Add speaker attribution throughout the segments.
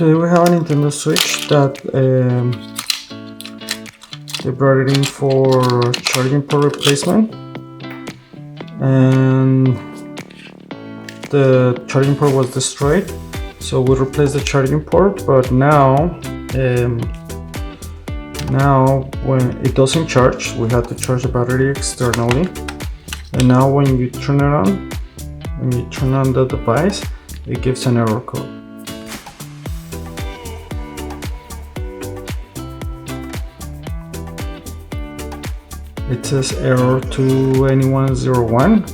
Speaker 1: Today we have a Nintendo Switch that they brought it in for charging port replacement, and the charging port was destroyed, so we replaced the charging port. But now when it doesn't charge, we have to charge the battery externally, and now when you turn on the device, it gives an error code. It says error 2101,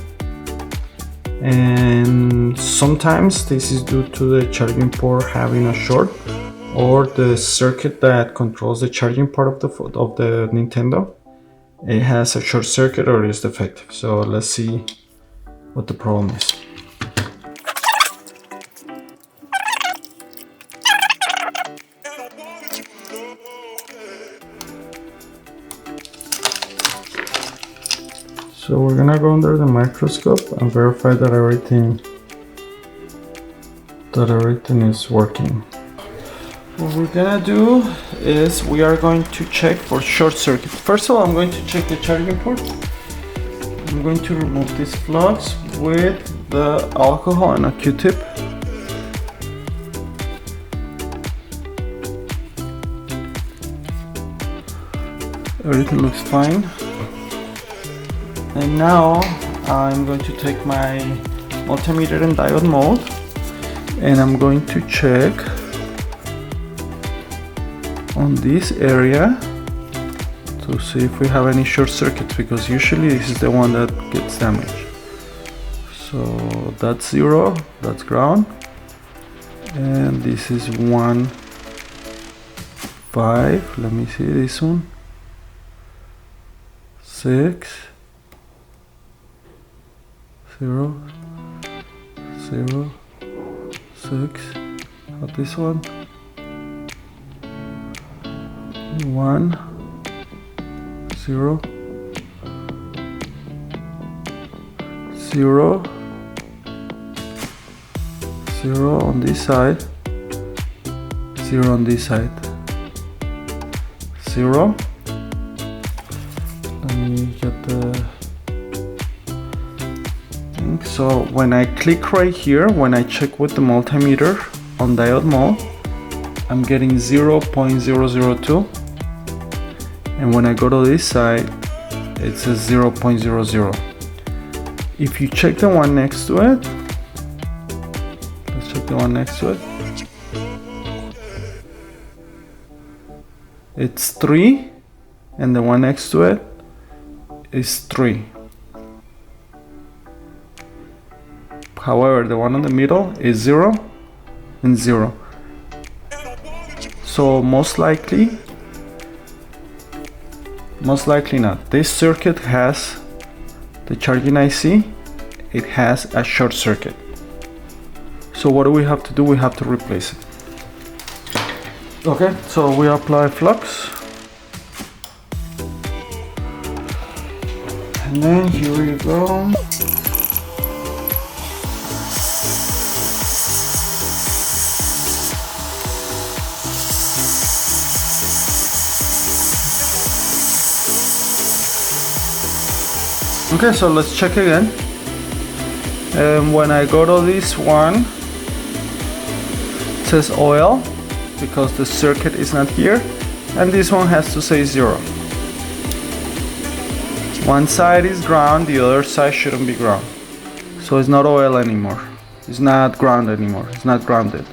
Speaker 1: and sometimes this is due to the charging port having a short, or the circuit that controls the charging part of the Nintendo, it has a short circuit or is defective. So let's see what the problem is. So we're gonna go under the microscope and verify that everything is working. What we're gonna do is we are going to check for short circuit. First of all, I'm going to check the charging port. I'm going to remove these plugs with the alcohol and a Q-tip. Everything looks fine. And now I'm going to take my multimeter and diode mode, and I'm going to check on this area to see if we have any short circuits, because usually this is the one that gets damaged. So that's 0, that's ground, and this is 1, 5, let me see this one, 6, 0, 0, 6, how this one, 1, 0, 0, 0 on this side, 0 on this side, 0. Let me get the thing. So when I click right here, when I check with the multimeter on diode mode, I'm getting 0.002, and when I go to this side, it says 0.00. If you check the one next to it, let's check the one next to it, it's 3, and the one next to it is 3. However, the one in the middle is 0 and 0. So most likely not. This circuit has the charging IC, it has a short circuit. So what do we have to do? We have to replace it. Okay, so we apply flux. And then here you go. Okay, so let's check again. And when I go to this one, it says oil because the circuit is not here, and this one has to say 0. One side is ground, the other side shouldn't be ground. So it's not oil anymore. It's not ground anymore. It's not grounded.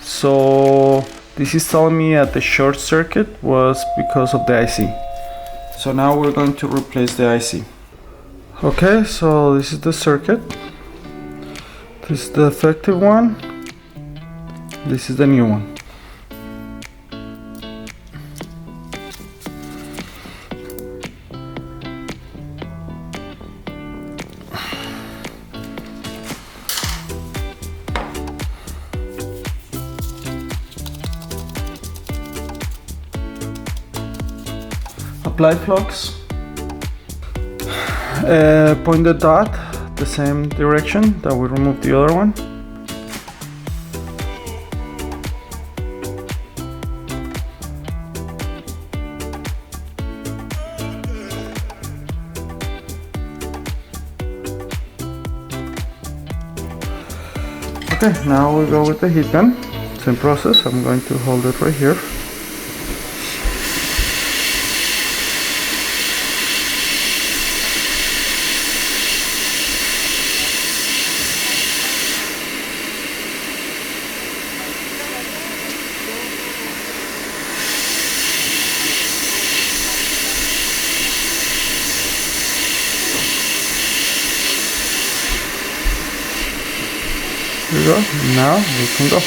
Speaker 1: So this is telling me that the short circuit was because of the IC. So now we're going to replace the IC. Okay, so this is the circuit. This is the effective one. This is the new one. Apply flux. Point the dot the same direction that we removed the other one. Okay, now we go with the heat gun. Same process. I'm going to hold it right here. Here we go. Now we can go.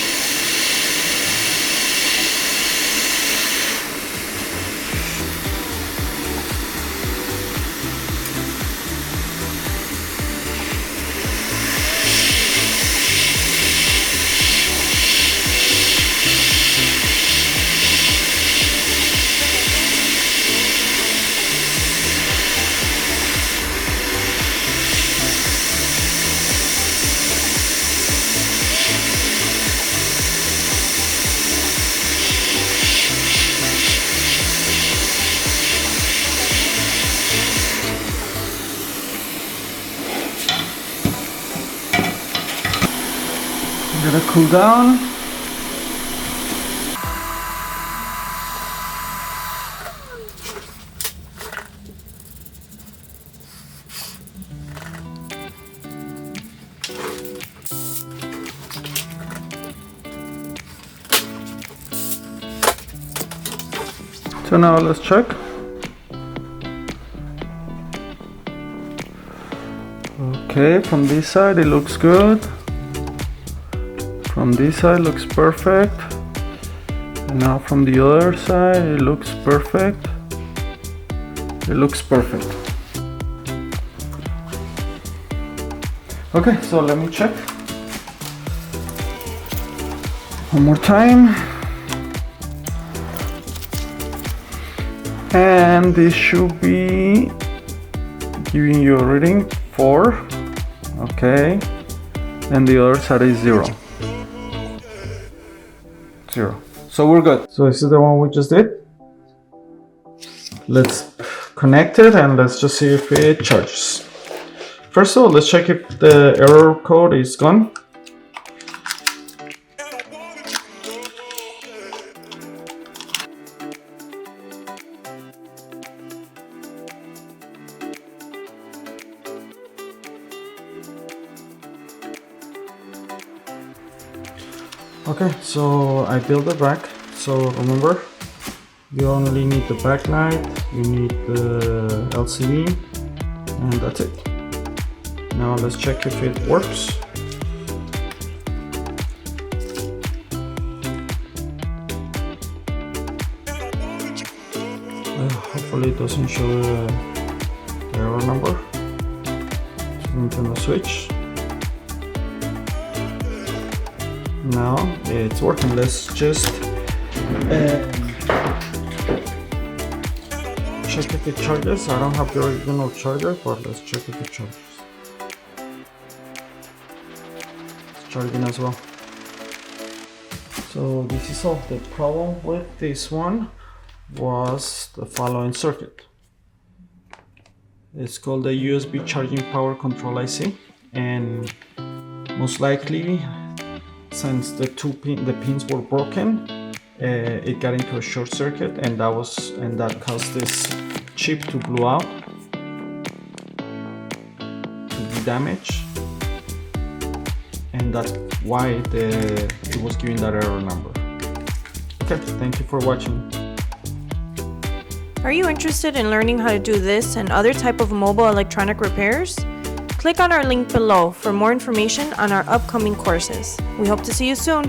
Speaker 1: Gonna cool down. So now let's check. Okay, from this side it looks good. From this side looks perfect. And now from the other side it looks perfect. It looks perfect. Okay, so let me check one more time. And this should be giving you a reading 4. Okay, and the other side is 0. So we're good. So this is the one we just did. Let's connect it and let's just see if it charges. First of all, let's check if the error code is gone. Okay, so I built the back. So remember, you only need the backlight, you need the LCD, and that's it. Now let's check if it works. Hopefully it doesn't show the error number. Nintendo Switch. Now it's working. Let's just check if it charges. I don't have the original charger, but let's check if it charges. It's charging as well. So this is all. The problem with this one was the following circuit. It's called the USB charging power control IC, and most likely, since the pins were broken, it got into a short circuit, and that caused this chip to blow out, to be damaged, and that's why it was giving that error number. Okay, thank you for watching.
Speaker 2: Are you interested in learning how to do this and other type of mobile electronic repairs? Click on our link below for more information on our upcoming courses. We hope to see you soon.